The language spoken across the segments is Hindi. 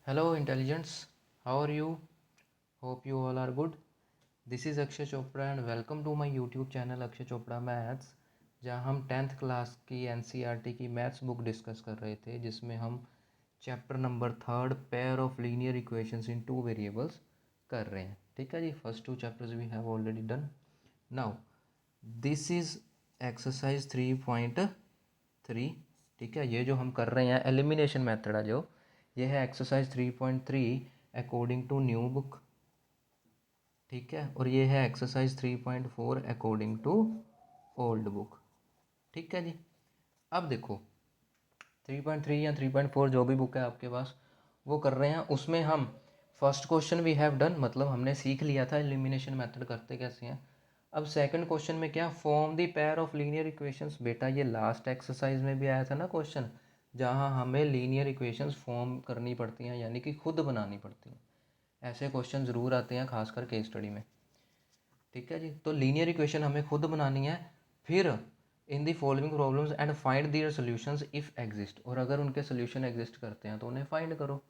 Hello, intelligence. How are you? Hope you all are good. This is Akshay Chopra and welcome to my YouTube channel Akshay Chopra Maths, जहाँ हम 10th क्लास की NCERT की मैथ्स बुक डिस्कस कर रहे थे, जिसमें हम chapter number 3 pair of linear equations in two variables कर रहे हैं. ठीक है जी. First 2 chapters we have already done. Now this is exercise 3.3. ठीक है, ये जो हम कर रहे हैं एलिमिनेशन मेथड है, जो ये है exercise 3.3 according to new book. ठीक है, और ये है exercise 3.4 according to old book. ठीक है जी. अब देखो 3.3 या 3.4 जो भी बुक है आपके पास वो कर रहे हैं. उसमें हम first question we have done, मतलब हमने सीख लिया था एलिमिनेशन मेथड करते कैसे हैं. अब सेकंड क्वेश्चन में क्या, form the pair of linear equations. बेटा ये लास्ट एक्सरसाइज में भी आया था ना क्वेश्चन, जहाँ हमें लीनियर इक्वेशंस फॉर्म करनी पड़ती हैं, यानी कि खुद बनानी पड़ती हैं. ऐसे क्वेश्चन ज़रूर आते हैं खासकर केस स्टडी में. ठीक है जी. तो लीनियर इक्वेशन हमें खुद बनानी है. फिर in the following problems and find their solutions if exist. और अगर उनके सोल्यूशन एग्जिस्ट करते हैं तो उन्हें फाइंड करो.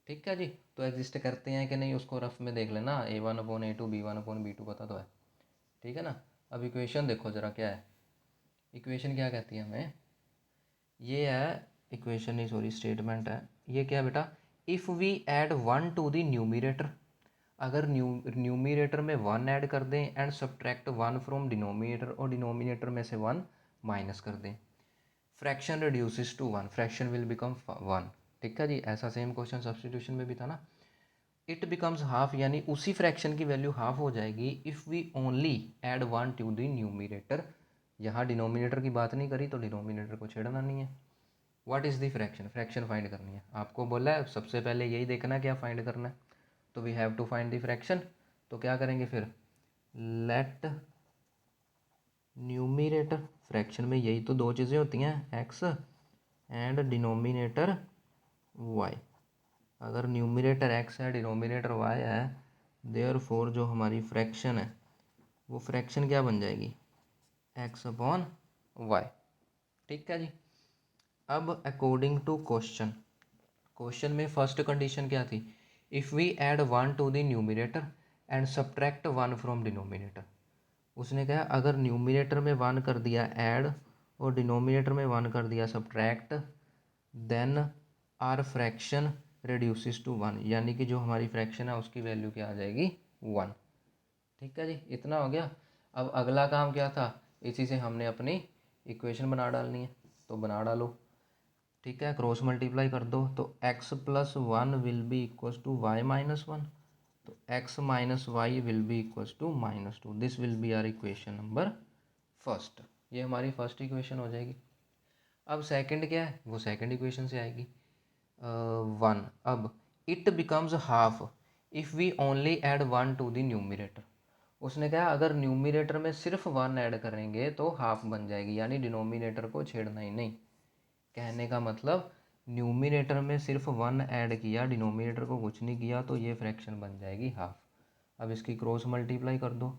ठीक है जी. तो एग्जिस्ट करते हैं कि नहीं उसको रफ में देख लेना. A1/A2 B1/B2 पता तो है. ठीक है ना. अब इक्वेशन देखो ज़रा क्या है. इक्वेशन क्या कहती है हमें, ये है इक्वेशन नहीं सॉरी स्टेटमेंट है. ये क्या है बेटा, if we add 1 to the numerator. अगर न्यूमिरेटर में 1 ऐड कर दें एंड सब्ट्रैक्ट 1 फ्रॉम डिनोमिनेटर, और डिनोमिनेटर में से 1 माइनस कर दें, fraction reduces to 1, fraction will become 1. ठीक है जी. ऐसा सेम क्वेश्चन सब्सटीट्यूशन में भी था ना. इट बिकम्स हाफ, यानी उसी फ्रैक्शन की वैल्यू हाफ हो जाएगी if we only add 1 to the numerator. यहाँ डिनोमिनेटर की बात नहीं करी तो डिनोमिनेटर को छेड़ना नहीं है. What is the fraction, fraction find करनी है. आपको बोला है सबसे पहले यही देखना क्या फाइंड करना है. तो we have to find the fraction. तो क्या करेंगे फिर, लेट न्यूमिनेटर, फ्रैक्शन में यही तो दो चीज़ें होती हैं, एक्स एंड डिनोमिनेटर वाई. अगर न्यूमिनेटर एक्स है डिनोमिनेटर वाई है, देयरफॉर जो हमारी फ्रैक्शन है वो फ्रैक्शन क्या बन जाएगी, एक्स अपॉन वाई. ठीक है जी. अब अकॉर्डिंग टू क्वेश्चन, क्वेश्चन में फर्स्ट कंडीशन क्या थी, if we add 1 to the numerator and subtract 1 from denominator. उसने कहा अगर न्यूमिनेटर में 1 कर दिया ऐड और डिनोमिनेटर में 1 कर दिया subtract, then our fraction reduces to 1, यानी कि जो हमारी फ्रैक्शन है उसकी वैल्यू क्या आ जाएगी, 1. ठीक है जी. इतना हो गया. अब अगला काम क्या था, इसी से हमने अपनी इक्वेशन बना डालनी है. तो बना डालो. ठीक है, क्रॉस मल्टीप्लाई कर दो. तो x+1 will be equals to y-1. तो x minus y will be equals to -2. This will be our equation number first. ये हमारी फर्स्ट इक्वेशन हो जाएगी. अब सेकंड क्या है, वो सेकंड इक्वेशन से आएगी 1. अब it becomes half if we only add 1 to the numerator. उसने कहा अगर न्यूमिनेटर में सिर्फ 1 ऐड करेंगे तो हाफ बन जाएगी, यानी डिनोमिनेटर को छेड़ना ही नहीं. कहने का मतलब न्यूमिनेटर में सिर्फ 1 ऐड किया, डिनोमिनेटर को कुछ नहीं किया, तो ये फ्रैक्शन बन जाएगी हाफ. अब इसकी क्रॉस मल्टीप्लाई कर दो.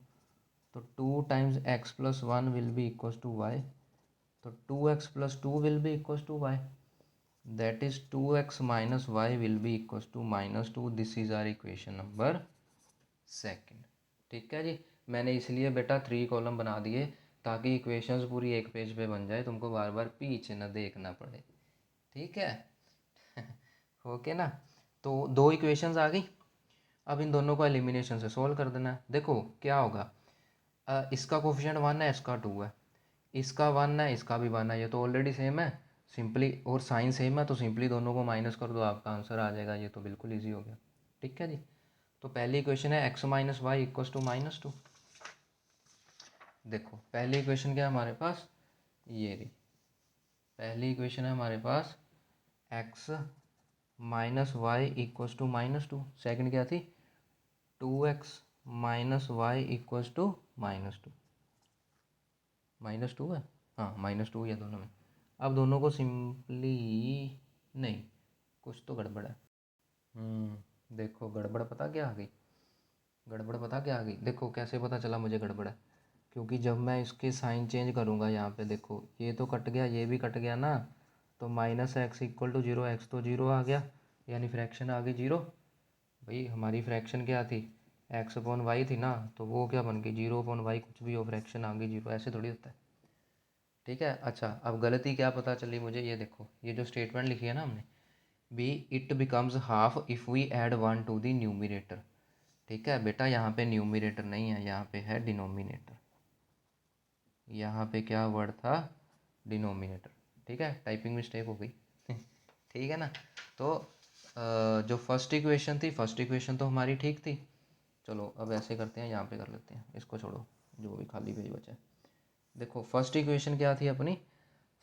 तो 2 times x+1 will be equals to y. तो 2x+2 will be equals to y. That is 2x minus y will be equals to -2. This is our equation number second. ठीक है जी. मैंने इसलिए बेटा 3 कॉलम बना दिए ताकि इक्वेशंस पूरी एक पेज पे बन जाए, तुमको बार बार पीछे न देखना पड़े. ठीक है. ओके ना. तो 2 इक्वेशंस आ गई. अब इन दोनों को एलिमिनेशन से सॉल्व कर देना है. देखो क्या होगा, इसका कोफिशिएंट 1 है, इसका 2 है, इसका 1 है, इसका भी 1 है, ये तो ऑलरेडी सेम है सिंपली, और साइन सेम है तो सिंपली दोनों को माइनस कर दो, आपका आंसर आ जाएगा. ये तो बिल्कुल ईजी हो गया. ठीक है जी. तो पहली इक्वेशन है x minus y equals to -2. देखो पहली इक्वेशन क्या है हमारे पास, ये रही पहली इक्वेशन है हमारे पास x minus y equals to -2. Second क्या थी, 2x minus y equals to -2. -2 है, हाँ -2 है दोनों में. अब दोनों को सिंपली, नहीं कुछ तो गड़बड़ है. देखो गड़बड़ पता क्या आ गई, गड़बड़ पता क्या आ गई. देखो कैसे पता चला मुझे गड़बड़ है, क्योंकि जब मैं इसके साइन चेंज करूँगा यहाँ पे, देखो ये तो कट गया, ये भी कट गया ना. तो -x इक्वल टू 0, एक्स तो 0 आ गया, यानी फ्रैक्शन आ गई 0। भाई हमारी फ्रैक्शन क्या थी, एक्स अपॉन वाई थी ना, तो वो क्या बन गई 0 अपॉन वाई, कुछ भी हो फ्रैक्शन आ गई 0, ऐसे थोड़ी होता है। ठीक है। अच्छा अब गलती क्या पता चली मुझे, ये देखो ये जो स्टेटमेंट लिखी है ना हमने, be it becomes half if we add 1 to the numerator. ठीक है बेटा, यहाँ पे न्यूमिनेटर नहीं है, यहाँ पे है डिनोमिनेटर। यहाँ पे क्या वर्ड था, डिनोमिनेटर। ठीक है, टाइपिंग मिस्टेक हो गई ठीक है ना। तो जो फर्स्ट इक्वेशन थी, फर्स्ट इक्वेशन तो हमारी ठीक थी। चलो अब ऐसे करते हैं, यहाँ पे कर लेते हैं, इसको छोड़ो, जो भी खाली पेज बचा है। देखो फर्स्ट इक्वेशन क्या थी अपनी,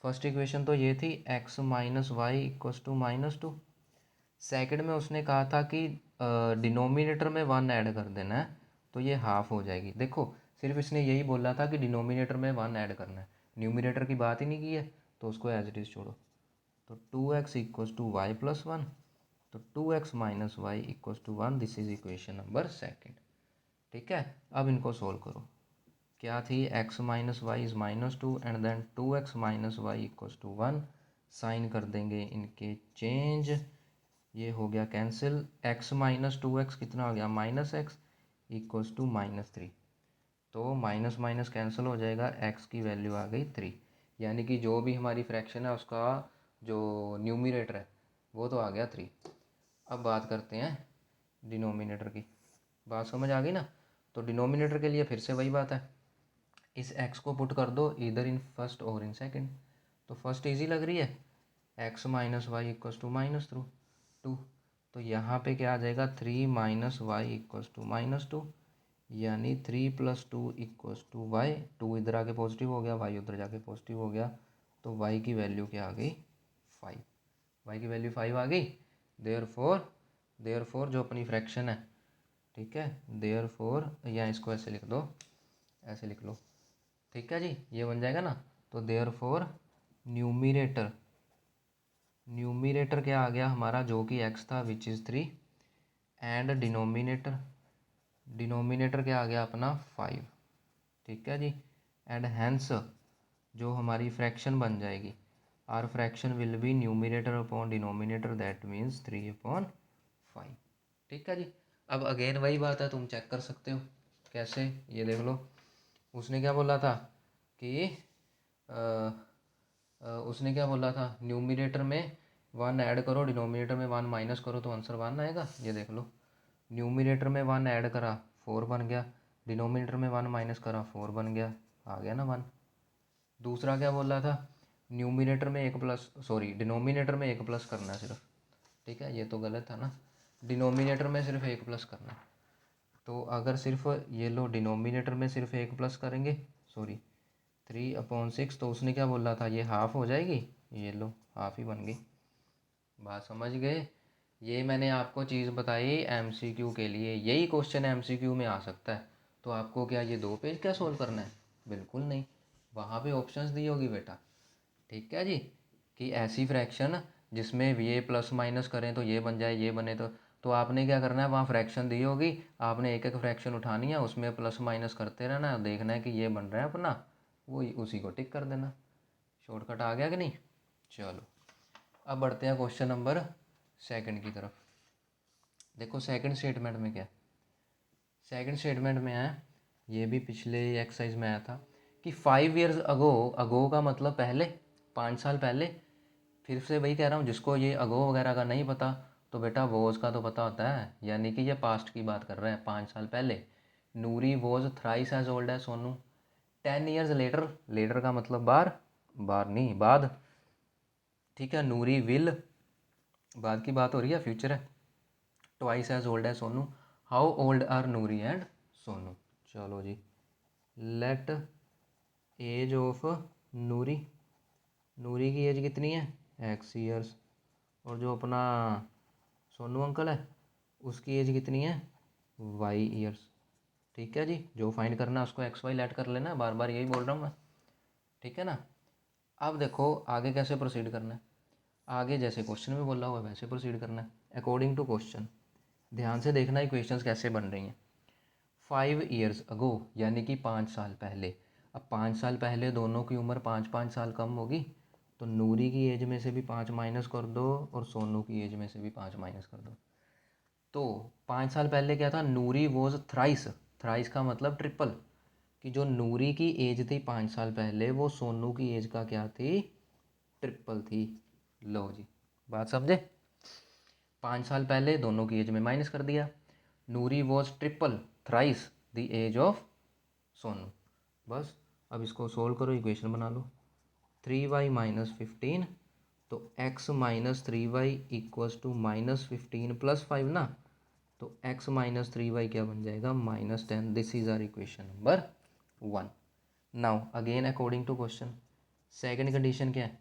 फर्स्ट इक्वेशन तो ये थी x minus y equals to -2। Second में उसने कहा था कि डिनोमिनेटर में 1 ऐड कर देना है, तो ये हाफ हो जाएगी। देखो सिर्फ इसने यही बोला था कि डिनोमिनेटर में 1 ऐड करना है, न्यूमिनेटर की बात ही नहीं की है, तो उसको एज इट इज़ छोड़ो। तो 2x equals to Y plus 1, तो 2x minus y equals to 1, this is equation number second. ठीक है, अब इनको सोल्व करो। क्या थी, x minus y is -2 and then 2x minus y equals to 1। Sign कर देंगे इनके चेंज, ये हो गया कैंसिल। x माइनस 2x कितना हो गया, -x इक्वस टू -3। तो माइनस माइनस कैंसिल हो जाएगा, x की वैल्यू आ गई 3। यानी कि जो भी हमारी फ्रैक्शन है उसका जो न्यूमिनेटर है वो तो आ गया 3। अब बात करते हैं डिनोमिनेटर की, बात समझ आ गई ना। तो डिनोमिनेटर के लिए फिर से वही बात है, इस x को पुट कर दो इधर इन फर्स्ट और इन सेकंड। तो फर्स्ट इजी लग रही है, x minus y equals to -2। तो यहाँ पे क्या आ जाएगा, 3 माइनस वाई इक्वस टू -2, यानी 3 प्लस 2 इक्वस टू वाई। 2 इधर आके पॉजिटिव हो गया, वाई उधर जाके पॉजिटिव हो गया, तो वाई की वैल्यू क्या आ गई, 5। वाई की वैल्यू 5 आ गई। देयर फोर जो अपनी फ्रैक्शन है, ठीक है, देयर फोर, या इसको ऐसे लिख दो, ऐसे लिख लो। ठीक है जी, ये बन जाएगा ना। तो देयर फोर न्यूमिनेटर, न्यूमिनेटर क्या आ गया हमारा, जो कि x था which is 3, and denominator, denominator क्या आ गया अपना 5। ठीक है जी, एंड हैंस जो हमारी फ्रैक्शन बन जाएगी, our fraction will be numerator upon denominator, that means 3/5। ठीक है जी। अब अगेन वही बात है, तुम चेक कर सकते हो कैसे, ये देख लो। उसने क्या बोला था कि उसने क्या बोला था, न्यूमिनेटर में 1 ऐड करो, डिनोमिनेटर में 1 माइनस करो, तो आंसर 1 आएगा। ये देख लो, न्यूमिनेटर में 1 ऐड करा 4 बन गया, डिनोमिनेटर में 1 माइनस करा 4 बन गया, आ गया ना 1। दूसरा क्या बोला था, न्यूमिनेटर में 1 प्लस, सॉरी डिनोमिनेटर में 1 प्लस करना है सिर्फ। ठीक है, ये तो गलत था ना, डिनोमिनेटर में सिर्फ 1 प्लस करना है। तो अगर सिर्फ ये लो डिनोमिनेटर में सिर्फ 1 प्लस करेंगे, सॉरी 3/6, तो उसने क्या बोला था, ये हाफ हो जाएगी, ये लो हाफ ही बन गई। बात समझ गए। ये मैंने आपको चीज़ बताई एमसीक्यू के लिए, यही क्वेश्चन एमसीक्यू में आ सकता है। तो आपको क्या ये 2 पेज क्या सोल्व करना है, बिल्कुल नहीं, वहाँ पे ऑप्शंस दी होगी बेटा। ठीक है जी, कि ऐसी फ्रैक्शन जिसमें ये प्लस माइनस करें तो ये बन जाए, ये बने तो आपने क्या करना है, वहाँ फ्रैक्शन दी होगी, आपने एक एक फ्रैक्शन उठानी है, उसमें प्लस माइनस करते रहना है, देखना है कि ये बन रहा है अपना, वो उसी को टिक कर देना। शॉर्टकट आ गया कि नहीं। चलो अब बढ़ते हैं क्वेश्चन नंबर सेकंड की तरफ। देखो सेकंड स्टेटमेंट में क्या, सेकंड स्टेटमेंट में है, ये भी पिछले एक्सरसाइज में आया था कि 5 ईयर्स अगो, अगो का मतलब पहले, 5 साल पहले। फिर से वही कह रहा हूँ, जिसको ये अगो वगैरह का नहीं पता, तो बेटा वोज का तो पता होता है, यानी कि ये पास्ट की बात कर रहे हैं, 5 साल पहले। नूरी वोज थ्राइस एज ओल्ड है सोनू। 10 ईयर्स लेटर, लेटर का मतलब बार, बार नहीं बाद। ठीक है, नूरी विल, बाद की बात हो रही है, फ्यूचर है। ट्वाइस एज ओल्ड है Sonu. How old are Noori and Sonu. चलो जी, let age of Noori, Noori की एज कितनी है, x ईयर्स, और जो अपना सोनू अंकल है उसकी एज कितनी है, y ईयर्स। ठीक है जी, जो फाइंड करना है उसको x y लेट कर लेना, बार बार यही बोल रहा हूँ मैं। ठीक है ना। अब देखो आगे कैसे प्रोसीड करना है, आगे जैसे क्वेश्चन में बोला हुआ है वैसे प्रोसीड करना है, अकॉर्डिंग टू क्वेश्चन। ध्यान से देखना इक्वेशंस कैसे बन रही हैं। 5 ईयर्स अगो, यानी कि 5 साल पहले। अब 5 साल पहले दोनों की उम्र 5-5 साल कम होगी, तो नूरी की एज में से भी 5 माइनस कर दो और सोनू की एज में से भी 5 माइनस कर दो। तो 5 साल पहले क्या था, नूरी वॉज थ्राइस, थ्राइस का मतलब ट्रिपल, कि जो नूरी की एज थी 5 साल पहले वो सोनू की एज का क्या थी, ट्रिपल थी। लो जी, बात समझे। 5 साल पहले दोनों की एज में माइनस कर दिया। Noori was triple thrice the age of Sonu. बस अब इसको सोल्व करो, इक्वेशन बना लो। 3y माइनस 15, तो x minus 3y equals to minus 15 plus 5 ना, तो x माइनस 3y क्या बन जाएगा, -10। This is our equation number 1। Now again according to question, second condition क्या है,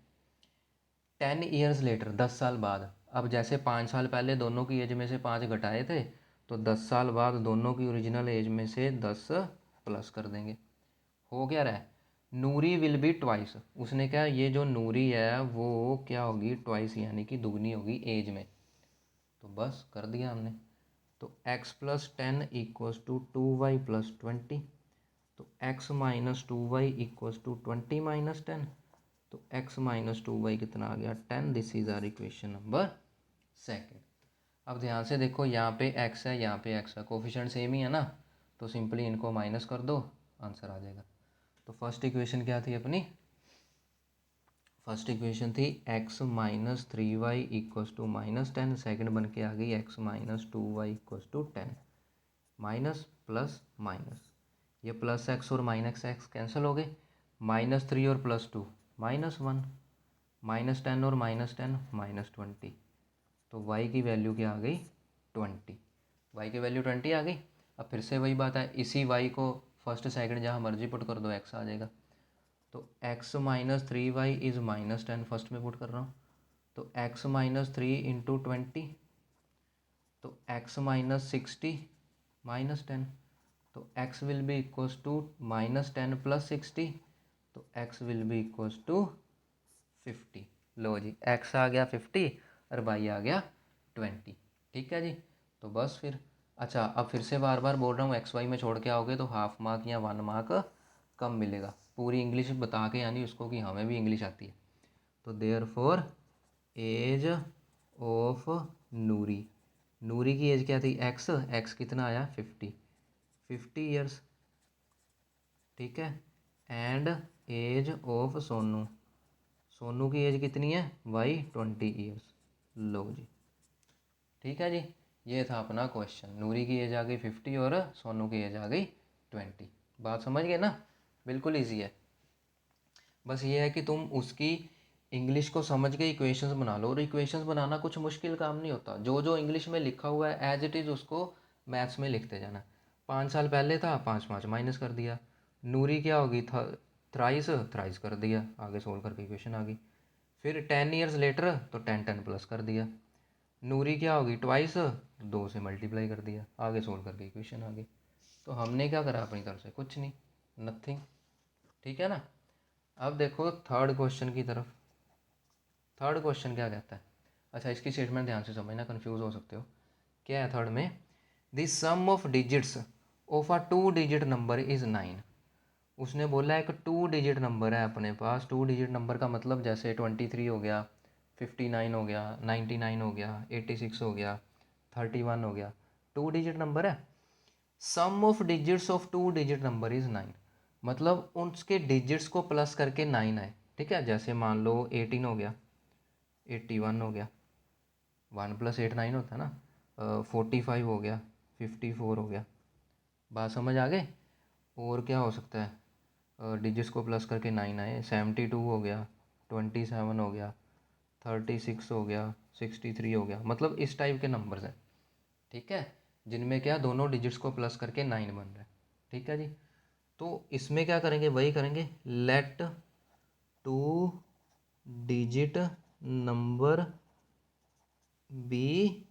10 ईयर्स लेटर, 10 साल बाद। अब जैसे 5 साल पहले दोनों की एज में से 5 घटाए थे, तो 10 साल बाद दोनों की ओरिजिनल एज में से 10 प्लस कर देंगे। हो क्या रहा है, नूरी विल बी ट्वाइस, उसने क्या, ये जो नूरी है वो क्या होगी, ट्वाइस यानी कि दुगनी होगी एज में। तो बस कर दिया हमने। तो x plus 10 equals to 2y plus 20, तो x minus 2y equals to 20 minus 10, तो x माइनस 2y कितना आ गया, 10। This is our equation number second. अब ध्यान से देखो, यहाँ पे x है, यहाँ पे x है, कोफिशिएंट सेम ही है ना, तो सिंपली इनको माइनस कर दो, आंसर आ जाएगा। तो फर्स्ट इक्वेशन क्या थी अपनी, फर्स्ट इक्वेशन थी x minus 3y equals to -10, second बन के आ गई x minus 2y equals to 10। Minus plus minus, ये प्लस एक्स और माइनस एक्स कैंसिल हो गए, -3 और +2 -1, -10 और -10 -20, तो y की वैल्यू क्या आ गई, 20। y की वैल्यू 20 आ गई। अब फिर से वही बात है, इसी y को फर्स्ट सेकंड जहाँ मर्जी पुट कर दो, x आ जाएगा। तो x minus 3y is -10, first में पुट कर रहा हूँ, तो x माइनस 3 इंटू 20, तो x माइनस 60 -10, तो x will be equals to -10 plus 60, तो x will be equals to 50। लो जी, x आ गया 50 और y आ गया 20। ठीक है जी, तो बस फिर अच्छा, अब फिर से बार बार बोल रहा हूँ, एक्स वाई में छोड़ के आओगे तो हाफ मार्क या 1 मार्क कम मिलेगा। पूरी इंग्लिश बता के यानी उसको कि हमें भी इंग्लिश आती है। तो there for as of Noori, Noori की एज क्या थी, एक्स, एक्स कितना आया 50 ईयर्स, ठीक है। And age of Sonu, Sonu की एज कितनी है वाई 20 ईयर्स। लो जी, ठीक है जी, ये था अपना क्वेश्चन। नूरी की एज आ गई 50 और सोनू की एज आ गई 20। बात समझ गए ना, बिल्कुल ईजी है। बस ये है कि तुम उसकी इंग्लिश को समझ के इक्वेशंस बना लो, और इक्वेशंस बनाना कुछ मुश्किल काम नहीं होता। जो जो इंग्लिश में लिखा हुआ है एज इट इज़ उसको मैथ्स में लिखते जाना। 5 साल पहले था, 5 5 माइनस कर दिया। नूरी क्या होगी, थ्राइस, थ्राइस कर दिया, आगे सोल्व करके इक्वेशन आ गई। फिर 10 ईयर्स लेटर, तो 10 10 प्लस कर दिया। नूरी क्या होगी, ट्वाइस, 2 से मल्टीप्लाई कर दिया, आगे सोल्व करके इक्वेशन आ गई। तो हमने क्या करा अपनी तरफ से, कुछ नहीं, नथिंग। ठीक है ना। अब देखो थर्ड क्वेश्चन की तरफ। थर्ड क्वेश्चन क्या कहता है, अच्छा इसकी स्टेटमेंट ध्यान से समझना, कंफ्यूज हो सकते हो। क्या है थर्ड में, the sum of digits of a 2 digit number is 9। उसने बोला एक 2 डिजिट नंबर है अपने पास। 2 डिजिट नंबर का मतलब जैसे 23 हो गया, 59 हो गया, 99 हो गया, 86 हो गया, 31 हो गया, 2 डिजिट नंबर है। Sum of digits of 2 digit number is 9, मतलब उसके डिजिट्स को प्लस करके 9 आए। ठीक है, जैसे मान लो 18 हो गया, 81 हो गया, 1 + 8 9 होता है ना, 45 हो गया, 54 हो गया। बात समझ आ गए। और क्या हो सकता है, डिजिट्स को प्लस करके 9 आए, 72 हो गया, 27 हो गया, 36 हो गया, 63 हो गया, मतलब इस टाइप के नंबर्स हैं। ठीक है, जिनमें क्या दोनों डिजिट्स को प्लस करके 9 बन रहा है। ठीक है जी, तो इसमें क्या करेंगे, वही करेंगे, let 2 digit number be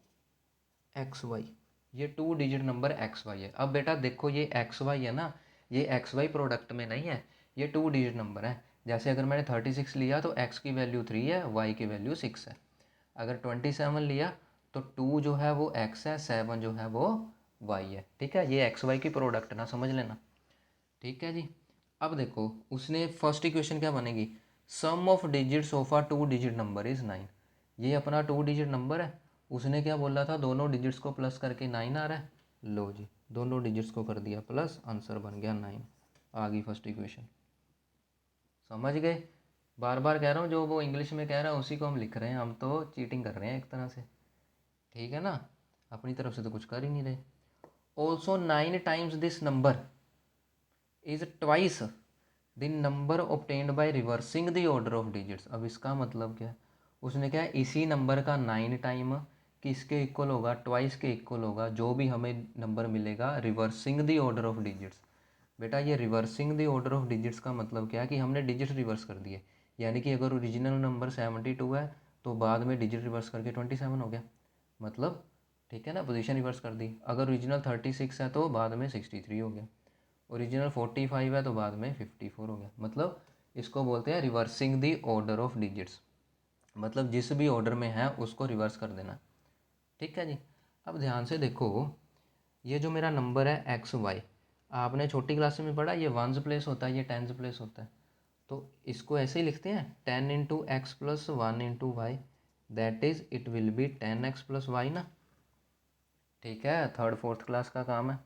x y. ये 2 डिजिट नंबर एक्स वाई है। अब बेटा देखो ये एक्स वाई है ना, ये एक्स वाई प्रोडक्ट में नहीं है, ये 2 डिजिट नंबर है। जैसे अगर मैंने 36 लिया तो एक्स की वैल्यू 3 है, वाई की वैल्यू 6 है। अगर 27 लिया तो 2 जो है वो एक्स है, 7 जो है वो वाई है। ठीक है, ये एक्स वाई की प्रोडक्ट ना, समझ लेना। ठीक है जी। अब देखो उसने फर्स्ट इक्वेशन क्या बनेगी, sum of digits of a 2 digit number is 9। ये अपना 2 डिजिट नंबर है, उसने क्या बोला था, दोनों डिजिट्स को प्लस करके 9 आ रहा है। लो जी, दोनों डिजिट्स को कर दिया प्लस, आंसर बन गया 9। आ गई फर्स्ट इक्वेशन। समझ गए? बार बार कह रहा हूँ, जो वो इंग्लिश में कह रहा है उसी को हम लिख रहे हैं, हम तो चीटिंग कर रहे हैं एक तरह से। ठीक है ना, अपनी तरफ से तो कुछ कर ही नहीं रहे। Also 9 times this number is twice the number obtained by reversing the order of digits. अब इसका मतलब क्या है, उसने क्या है, इसी नंबर का 9 टाइम किसके इक्वल होगा, ट्वाइस के इक्वल होगा, जो भी हमें नंबर मिलेगा reversing the order of digits. बेटा ये reversing the order of digits का मतलब क्या है कि हमने डिजिट रिवर्स कर दिए। यानी कि अगर ओरिजिनल नंबर 72 है तो बाद में डिजिट रिवर्स करके 27 हो गया, मतलब ठीक है ना, पोजीशन रिवर्स कर दी। अगर ओरिजिनल 36 है तो बाद में 63 हो गया, ओरिजिनल 45 है तो बाद में 54 हो गया। मतलब इसको बोलते हैं reversing the order of digits, मतलब जिस भी ऑर्डर में है उसको रिवर्स कर देना। ठीक है जी। अब ध्यान से देखो, ये जो मेरा नंबर है एक्स वाई, आपने छोटी क्लास में पढ़ा, ये वंस प्लेस होता है, ये टेंस प्लेस होता है। तो इसको ऐसे ही लिखते हैं 10 into x plus 1 into y, that is it will be 10x plus y ना। ठीक है, थर्ड फोर्थ क्लास का काम है,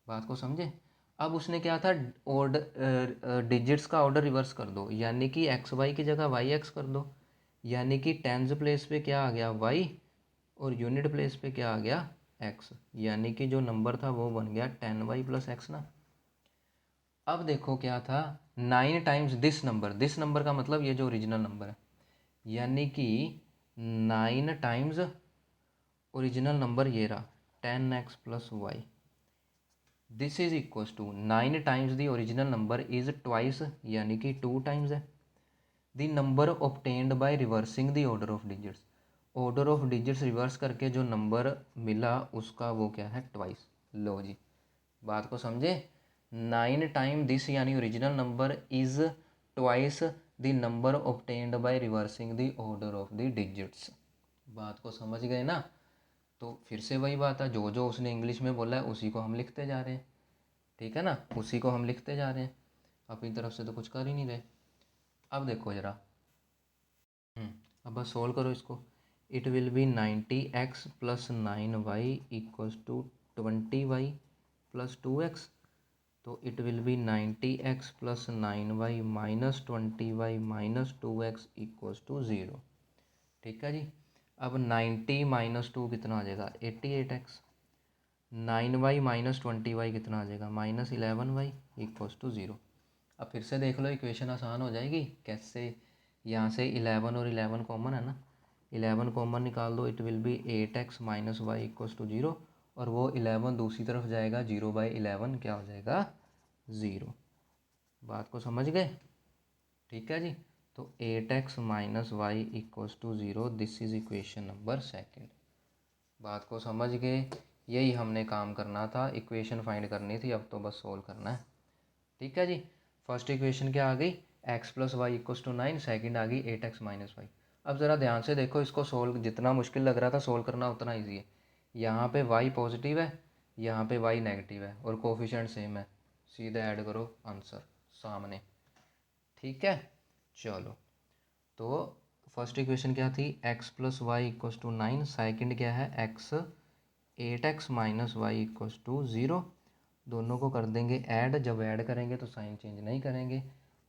बात को समझे। अब उसने क्या था, ऑर्डर डिजिट्स का ऑर्डर रिवर्स कर दो, यानी कि एक्स वाई की जगह वाई एक्स कर दो, यानी कि टेंस प्लेस पे क्या आ गया वाई, और यूनिट प्लेस पे क्या आ गया एक्स, यानी कि जो नंबर था वो बन गया 10y प्लस एक्स ना। अब देखो क्या था, 9 टाइम्स दिस नंबर का मतलब ये जो ओरिजिनल नंबर है, यानी कि 9 टाइम्स ओरिजिनल नंबर ये रहा 10x plus y, this is equals to 9 times the original number is twice, यानी कि 2 टाइम्स है the number obtained by reversing the order of digits. Order of digits reverse करके जो नंबर मिला उसका वो क्या है, ट्वाइस। लो जी, बात को समझे। 9 टाइम दिस यानी original number is twice the number obtained by reversing the order of the digits. बात को समझ गए ना। तो फिर से वही बात है, जो जो उसने इंग्लिश में बोला है उसी को हम लिखते जा रहे हैं। ठीक है ना, उसी को हम लिखते जा रहे हैं, अपनी तरफ से तो कुछ कर ही नहीं रहे। अब देखो ज़रा, अब बस सोल्व करो इसको। It will be 90x plus 9y equals to 20y plus 2x। तो it will be 90x plus 9y minus 20y minus 2x equals to 0। ठीक है जी। अब 90 माइनस 2 कितना आ जाएगा, 88x। 9y माइनस 20y कितना आ जाएगा, माइनस 11y इक्वल्स टू 0। अब फिर से देख लो, इक्वेशन आसान हो जाएगी। कैसे, यहाँ से 11 और 11 कॉमन है ना, 11 कॉमन निकाल दो, it will be 8x minus y equals to 0, और वो 11 दूसरी तरफ जाएगा, 0/11 क्या हो जाएगा, 0। बात को समझ गए। ठीक है जी। तो 8x minus y equals to 0, this is equation number second. बात को समझ गए, यही हमने काम करना था, इक्वेशन फाइंड करनी थी, अब तो बस सोल्व करना है। ठीक है जी। फर्स्ट इक्वेशन क्या आ गई, x plus Y equals to 9, second आ गई 8x माइनस वाई। अब ज़रा ध्यान से देखो, इसको सोल्व जितना मुश्किल लग रहा था सोल्व करना उतना ईजी है। यहाँ पे y पॉजिटिव है, यहाँ पे y नेगेटिव है, और कोफिशिएंट सेम है, सीधे ऐड करो आंसर सामने। ठीक है, चलो। तो फर्स्ट इक्वेशन क्या थी, x plus Y equals to 9, second क्या है x 8x minus y equals to 0। दोनों को कर देंगे ऐड, जब ऐड करेंगे तो साइन चेंज नहीं करेंगे,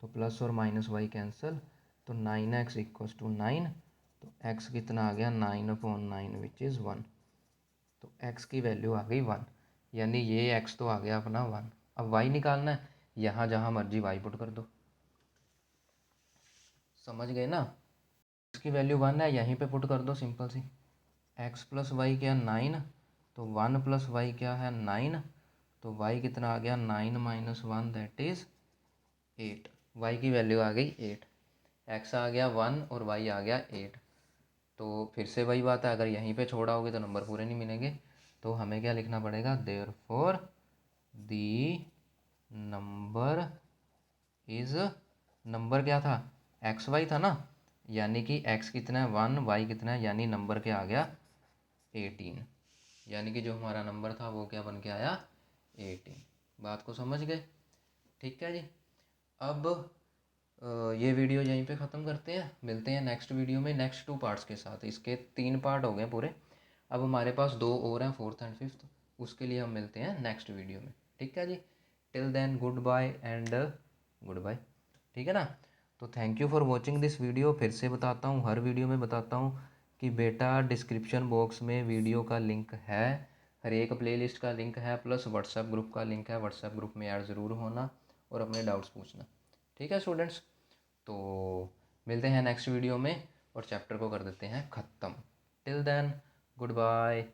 तो प्लस और माइनस वाई कैंसिल, तो 9x इक्वल्स टू 9। तो x कितना आ गया, 9/9 विच इज़ 1। तो x की वैल्यू आ गई 1, यानी ये x तो आ गया अपना 1। अब y निकालना है, यहाँ जहाँ मर्जी y पुट कर दो। समझ गए ना, इसकी वैल्यू 1 है, यहीं पे पुट कर दो सिंपल सी। x प्लस वाई क्या 9, तो 1 प्लस वाई क्या है 9, तो y कितना आ गया 9 माइनस 1 दैट इज़ 8। y की वैल्यू आ गई 8, x आ गया 1 और y आ गया 8। तो फिर से वही बात है, अगर यहीं पे छोड़ा होगे तो नंबर पूरे नहीं मिलेंगे, तो हमें क्या लिखना पड़ेगा, therefore the number is, number क्या था, एक्स वाई था ना, यानी कि x कितना है 1, y कितना है, यानी नंबर क्या आ गया 18। यानी कि जो हमारा नंबर था वो क्या बन के आया, 18। बात को समझ गए। ठीक है जी। अब ये वीडियो यहीं पे ख़त्म करते हैं, मिलते हैं नेक्स्ट वीडियो में नेक्स्ट 2 पार्ट्स के साथ। इसके 3 पार्ट हो गए पूरे, अब हमारे पास 2 और हैं, 4th एंड 5th, उसके लिए हम मिलते हैं नेक्स्ट वीडियो में। ठीक है जी, till then goodbye and goodbye. ठीक है ना। तो thank you for watching this video. फिर से बताता हूँ, हर वीडियो में बताता हूँ कि बेटा डिस्क्रिप्शन बॉक्स में वीडियो का लिंक है, हर एक प्लेलिस्ट का लिंक है, प्लस व्हाट्सएप ग्रुप का लिंक है। व्हाट्सएप ग्रुप में ऐड ज़रूर होना और अपने डाउट्स पूछना। ठीक है स्टूडेंट्स, तो मिलते हैं नेक्स्ट वीडियो में और चैप्टर को कर देते हैं ख़त्म। Till then good bye.